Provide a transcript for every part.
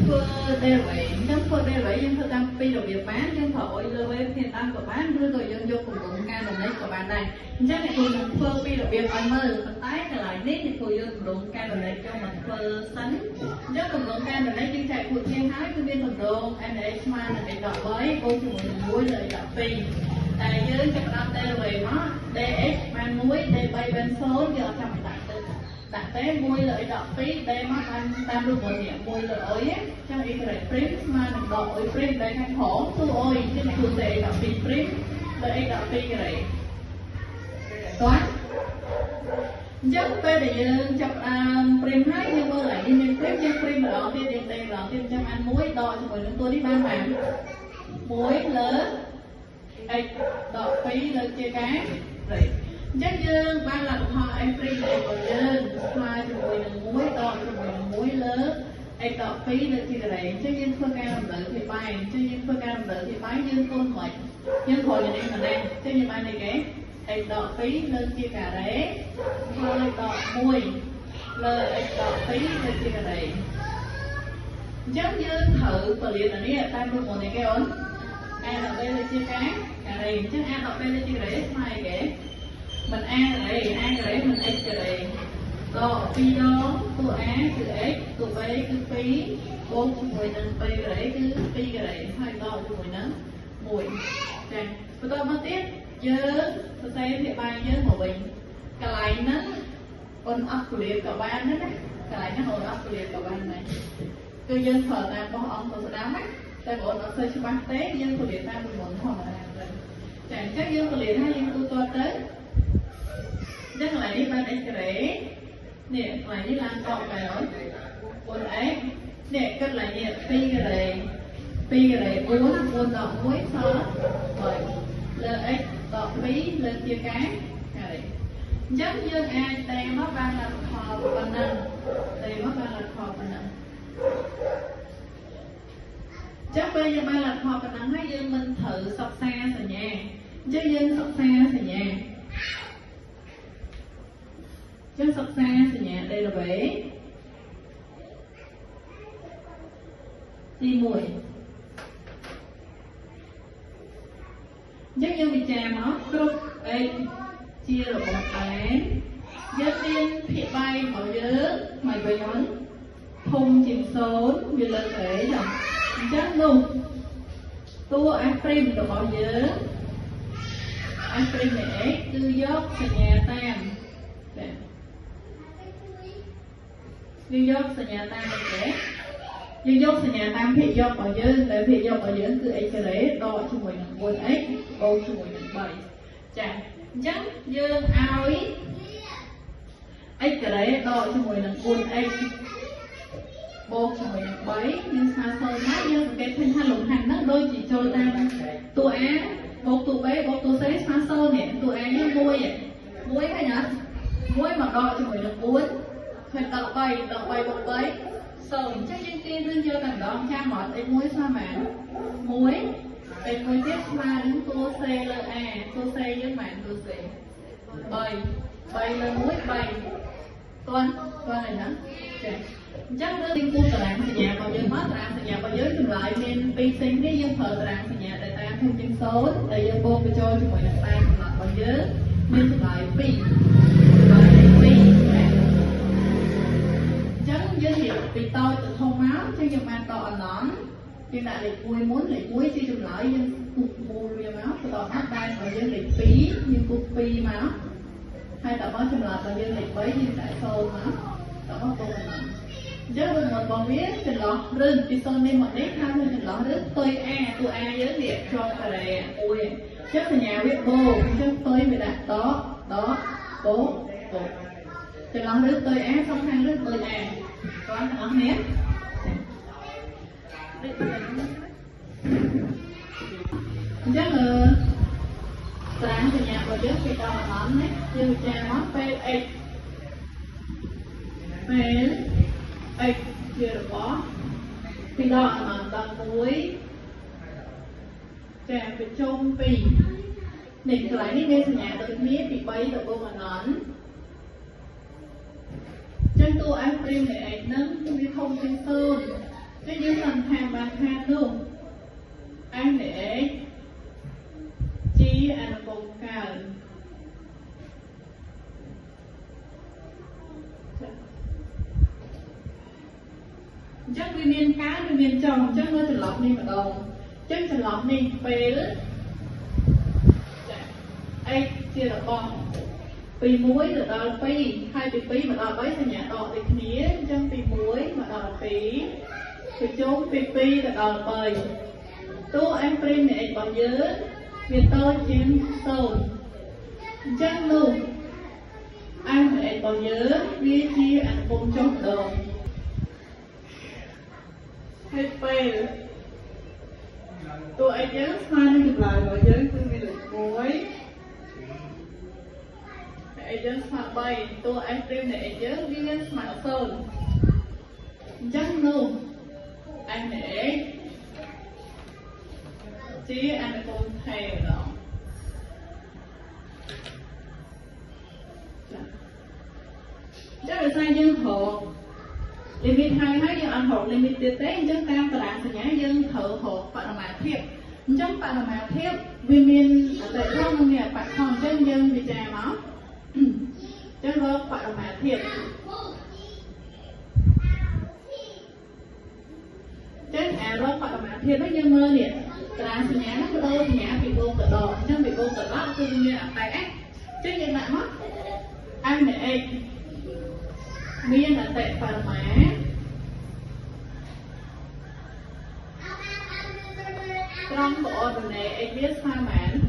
ធ្វើដែលវិញអញ្ចឹងធ្វើដែលវិញយើងធ្វើតាមពីរបៀបបានយើងប្រើអុយលើវិញធានតាមក៏បានឬក៏យើងយកគម្រោងការដំណេកក៏បានដែរអញ្ចឹងអ្នកគ្រូនឹងធ្វើពីរបៀបឲ្យមើលប៉ុន្តែកន្លែងនេះអ្នកគ្រូយកគម្រោងការដំណេកចូលមកធ្វើសិនអញ្ចឹងគម្រោងការដំណេកយើងចែកគូធានហើយគឺមានគម្រោង NH ស្មើនឹង x 13បូកជាមួយនឹង1លើ x 12តែយើងចាប់ផ្ដើមដែលវិញមក dx បាន1 d3 បាន0យើងអត់ចាំដាក់ទៅដាក់ទេ1លើ x 12 d មកបានតាមរូបមន្តនេះ1លើអុយអញ្ចឹង y' ព្រីមស្មើនឹងដកអុយព្រីមដែលខាងក្រោមគឺអុយអញ្ចឹងគឺ d 12ព្រីមលើ x 12ការ៉េតោះអញ្ចឹងពេលដែលយើងចាប់ព្រីមហើយយើងមើលឡើងនេះមានព្រីមយើងព្រីមម្ដងទៀតយើងដេកម្ដងទៀតអញ្ចឹងអាន1ដកជាមួយនឹងតួនេះបាន1លើ x ដក2លើជាការរេអញ្ចឹងយើងបានលទ្ធផល x ព្រីមរបស់យើងស្មើជាមួយនឹង1ដកជាមួយនឹង1លើ x ដក2លើជាការ៉េអញ្ចឹងយើងធ្វើការរំលើពីបាយអញ្ចឹងយើងធ្វើការរំលើពីបាយយើងគុណមិនយើងគ្រាន់តែនេះម្ដងអញ្ចឹងយើងបាននេះគេ x ដក2លើជាការ៉េហើយដក1លើ x ដក2លើជាការ៉េអញ្ចឹងយើងត្រូវពលាននេះតាមរូបមន្តនេះគេអូនa ដក2លើជាការ៉េអញ្ចឹង a ដក2លើជាការ៉េស្មើគេមិន a ការ៉េមិន x ការ៉េដក2ដងតួ a គឺ x តួ b គឺ2បូកជាមួយនឹង2ការ៉េគឺ2ការ៉េហើយដកជាមួយនឹង1ចា៎បន្តមកទៀតយើងសរសេរភាគបាយយើងមកវិញកន្លែងហ្នឹងអូនអត់ពលាក៏បានណាកន្លែងហ្នឹងអូនអត់ពលាក៏បានដែរគឺយើងប្រើតាមបោះអង្គទៅស្ដាប់ណាតែបងអូនអត់ស្គាល់ច្បាស់ទេយើងពលាតាមមុនធម្មតាទៅចាអញ្ចឹងយើងពលាហើយយើងទូទាត់ទៅអញ្ចឹងកន្លែងនេះបាន x ការ៉េនេះកន្លែងនេះឡើងតបដែរអូន 4x នេះគិតឡើងនេះ2ការ៉េ2ការ៉េ4ដក1សល់3លើ x ដក2លើជាការ៉េអញ្ចឹងយើងអាចតែមកបានលទ្ធផលប៉ុណ្ណឹងតែមកបានលទ្ធផលប៉ុណ្ណឹងចាំពេលយើងបានលទ្ធផលប៉ុណ្ណឹងហើយយើងមិនត្រូវសិក្សាសញ្ញាអញ្ចឹងយើងសិក្សាសញ្ញាសញ្ញា derivate ទី1អញ្ចឹងយើងពិចារណាមកគ្រប់ x ជារបស់ n យើងមានភាគបាយរបស់យើងមកវិញហ្នឹងធំជាង0វាលើកអីចាអញ្ចឹងនោះតួ f' របស់យើង f' នៃ x គឺយកសញ្ញាតាមចាយើងយកសញ្ញាតាមទេយើងយកសញ្ញាតាមភាគយករបស់យើងដែលភាគយករបស់យើងគឺ x ការ៉េដកជាមួយនឹង 4x បូកជាមួយនឹង3ចាអញ្ចឹងយើងឲ្យ x ការ៉េដកជាមួយនឹង 4x បូកជាមួយនឹង3យើងស្មើ0មកយើងសង្កេតឃើញថាលំហាត់ហ្នឹងដូចជាចូលតាមតួ a បូកតួ b បូកតួ c ស្មើ0នេះតួ a យើង1ហើយណា1មកដកជាមួយនឹង4ឃើញដក3បូក3 0អញ្ចឹងយើងទាញរឿងយកតែម្ដងចាំមក x 1ស្មើប៉ុន្មាន1 x 1ទៀតស្មើនឹងតួ c លើ a តួ c យើងបានតួ c 3លើ1 3ទាន់ហើយណាចាអញ្ចឹងយើងគូតារាងសញ្ញារបស់យើងមកតារាងសញ្ញារបស់យើងចម្លើយមាន2ផ្សេងនេះយើងប្រើតារាងសញ្ញាដែលតាមធំជាង0ដែលយើងបូកបញ្ចូលជាមួយនឹងតាមកំណត់របស់យើងមានចម្លើយ2យើងនិយាយពីតូចទៅធំមកអញ្ចឹងយើងបានតអណន់យើងដាក់លេខ1មុនលេខ1ជាចម្លើយយើងគូសមូលវាមកបន្តមកដែររបស់យើងលេខ2យើងគូស2មកហើយតមកចម្លើយរបស់យើងលេខ3យើងដាក់0មកតមកបូកអណន់អញ្ចឹងវាមកបងវាចន្លោះឬពី0នេះមកនេះថាវាចន្លោះឬផ្ទុយ a តួ a យើងនេះជាប់ការ៉េ1អញ្ចឹងសញ្ញាវាបូកអញ្ចឹងផ្ទុយវាដាក់ដកបូកចន្លោះឬផ្ទុយ a សំខាន់ឬផ្ទុយ a conទាំងអស់គ្នាអញ្ចឹងតារាងសញ្ញារបស់យើងគេដល់អនណាយើងពិចារណាពេល x ជារបស់ពីដល់អនដល់1ចាបញ្ជុំ2នេះកន្លែងនេះមានសញ្ញាដូចគ្នាពី3ទៅបូកអនចឹងតួ f' នៃ x ហ្នឹងវាធំជាង0 chứ như phần tham bàn than luôn anh để chi anh cùng cao chắc vì miền cá vì miền trồng chắc nó thành lọc đi mà đồng chắc thành lọc đi về đó ai chia là con vì muối là đo pi hai pi mà đo bấy thành nhà đo thì khía chân pi muối mà đo pi thì chốn pi là đo bầy tôi em prim này còn nhớ việc tôi chiếm sầu chắc luôn anh này còn nhớ vì chi anh cũng trong đầu hết phê tôi anh nhớ sai nó được lại rồi nhớ tôi bị được muối anh nhớ sai bay tôi anh prim này anh nhớ vì sai sơn chắc luôn anh này chỉ anh cũng thèm đó chắc là sai dân hộ limit hai mấy dân ăn hộ limit tế chân tam và đạn nhá dân thợ hộ phải là mà thiệp chân phải là mà thiệp vì mình ở tại trong nông nghiệp phải còn chân dân bị trà máu chân đó phải là mà thiệp chân đó phải là mà thiệp với dân mơ nè là nhà nó có đôi nhà bị vô tự đồ nhưng bị vô tự đó tự nhiên là tay ác chứ như vậy mất anh này miên là tệ phần má trong bộ này anh biết sao mán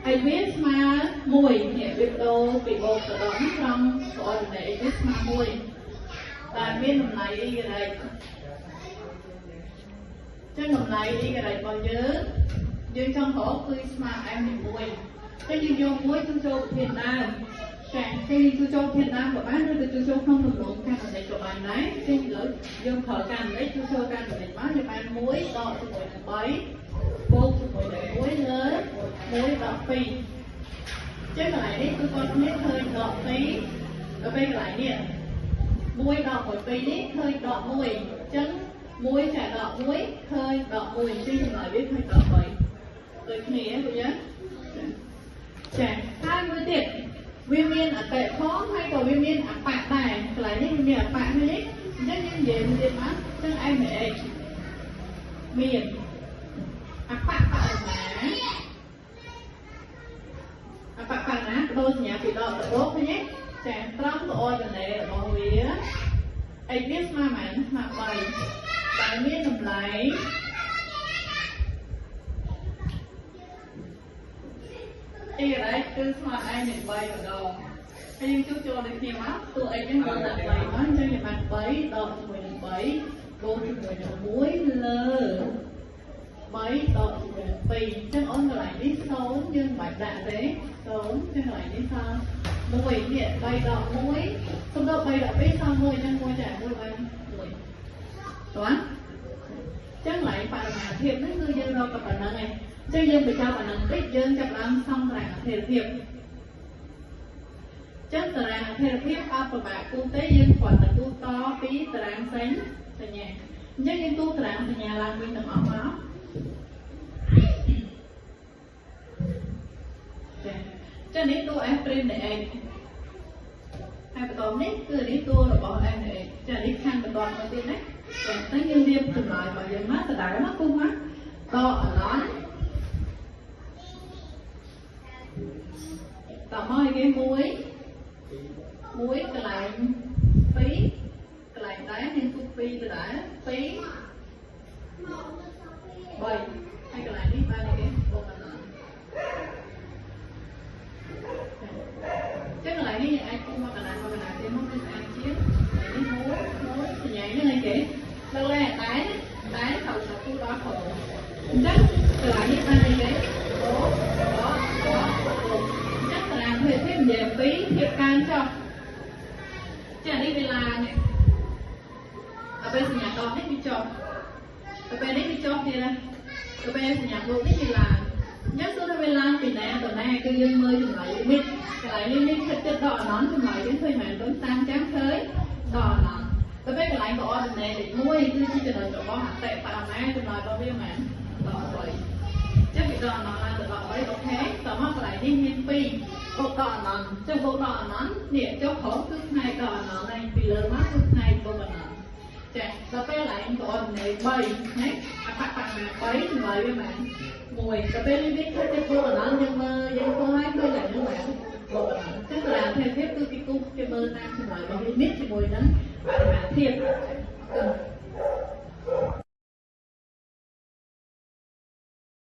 anh biết mà mùi nhẹ bị đồ bị vô tự đó trong bộ này anh biết mà mùi và miên làm này đi đây chứ ngầm này đi cái này còn nhớ nhưng trong hổ Christmas em bị mùi chứ như vô muối chú châu Việt Nam chẳng khi chú châu Việt Nam của bác rồi chú châu không được đúng càng này của bạn đấy chứ lỡ dương thở càng đấy chú châu càng này bác thì bạn muối đọ chú muối là bấy vô chú muối là muối lớn muối đọ phi chứ cái này đi tôi con biết hơi đọ phi ở bên lại nè muối đọ một phi đi hơi đọ muối trứng muối chả đọ muối hơi đọ mùi chứ không lại biết hơi đọ vậy rồi nghĩa của nhớ chả hai mươi tiệt viêm miên ở tệ khó hay còn viêm miên ở bạc này lại đi viêm miên ở bạc thôi nhé chắc như vậy mình đi mắt chắc em mẹ miền ở bạc bạc mà ở bạc bạc á đôi nhà bị đọ tự đốt thôi nhé chả trong của ôi lần này là bao vía anh biết mà mảnh mà bày bạn biết làm lại ý đấy cứ mà ai mình bay vào đầu anh chú cho đến khi mắt tụi anh những con đặt bày nó cho những bạn bấy đọt mùi được bấy vô thì mùi được muối lơ bấy đọt mùi được pì chắc ôn lại đi xấu nhưng bạch đạn đấy xấu chứ lại đi sao mùi điện bay đọt muối không đâu bay đọt biết sao mùi nhưng mùi chả mùi bay mùi toán chắc lại phải mà thiệp với người dân đâu có bản năng này chứ dân phải cho bản năng tích dân chặt làm xong là thiệp chắc là thiệp áp vào bạn quốc tế dân khỏi là tu to tí tàng xanh tại nhà chắc dân tu tàng tại nhà làm nguyên tầm ống đó cho nên tu em prim để em hai cái tóm nít cứ đi tu là bỏ em để cho đi khăn cái tóm đầu tiên đấy tới như liêm từng loại và dân mắt là đại mắt cung mắt to ở đó tỏ môi cái muối cái lại phí cái lại đá nên tu phi cái đá phí bầy hay cái lại đi ba này cái bộ là chắc là lại đi ai cũng mà cái lại thì không biết ai chiến đi muối thì nhảy như này kì đâu là tái thầu là khu đó khổ chắc lại như ba này cái đó chắc là làm thuê thêm về phí thiệp can cho chả đi về là này ở bên nhà con hết đi cho ở bên đấy đi cho thì là ở bên nhà luôn hết đi là nhớ số là bên là vì này tuần này cư dân mới chừng lại biết lại liên liên thật chất đỏ nón chừng lại đến thuê mà đối tan chán tới đỏ nón ទៅពេលកន្លែងក៏អត់ណែលេខ1គឺជាចំណុចរបស់អតិបរមាចំណុចរបស់វាមែនដល់3ចឹងវាដល់អនន្តដល់3អូខេតមកកន្លែងនេះមាន2បុកដល់អនន្តចុះបុកដល់អនន្តនេះចុះក្រោមគឺផ្នែកដល់អនន្តហើយពីលើមកគឺផ្នែកបុកអនន្តចាដល់ពេលកន្លែងក៏អត់ណែ3ណាអបបមា3ចំណុចវាមែន1ទៅពេលនេះឃើញតែបុកអនន្តយើងមើលយើងទៅហើយឃើញតែនោះមែនបុកអនន្តចឹងកន្លែងភាពគឺទីគូគេមើលតាមចំណុចរបស់នេះជាមួយនឹង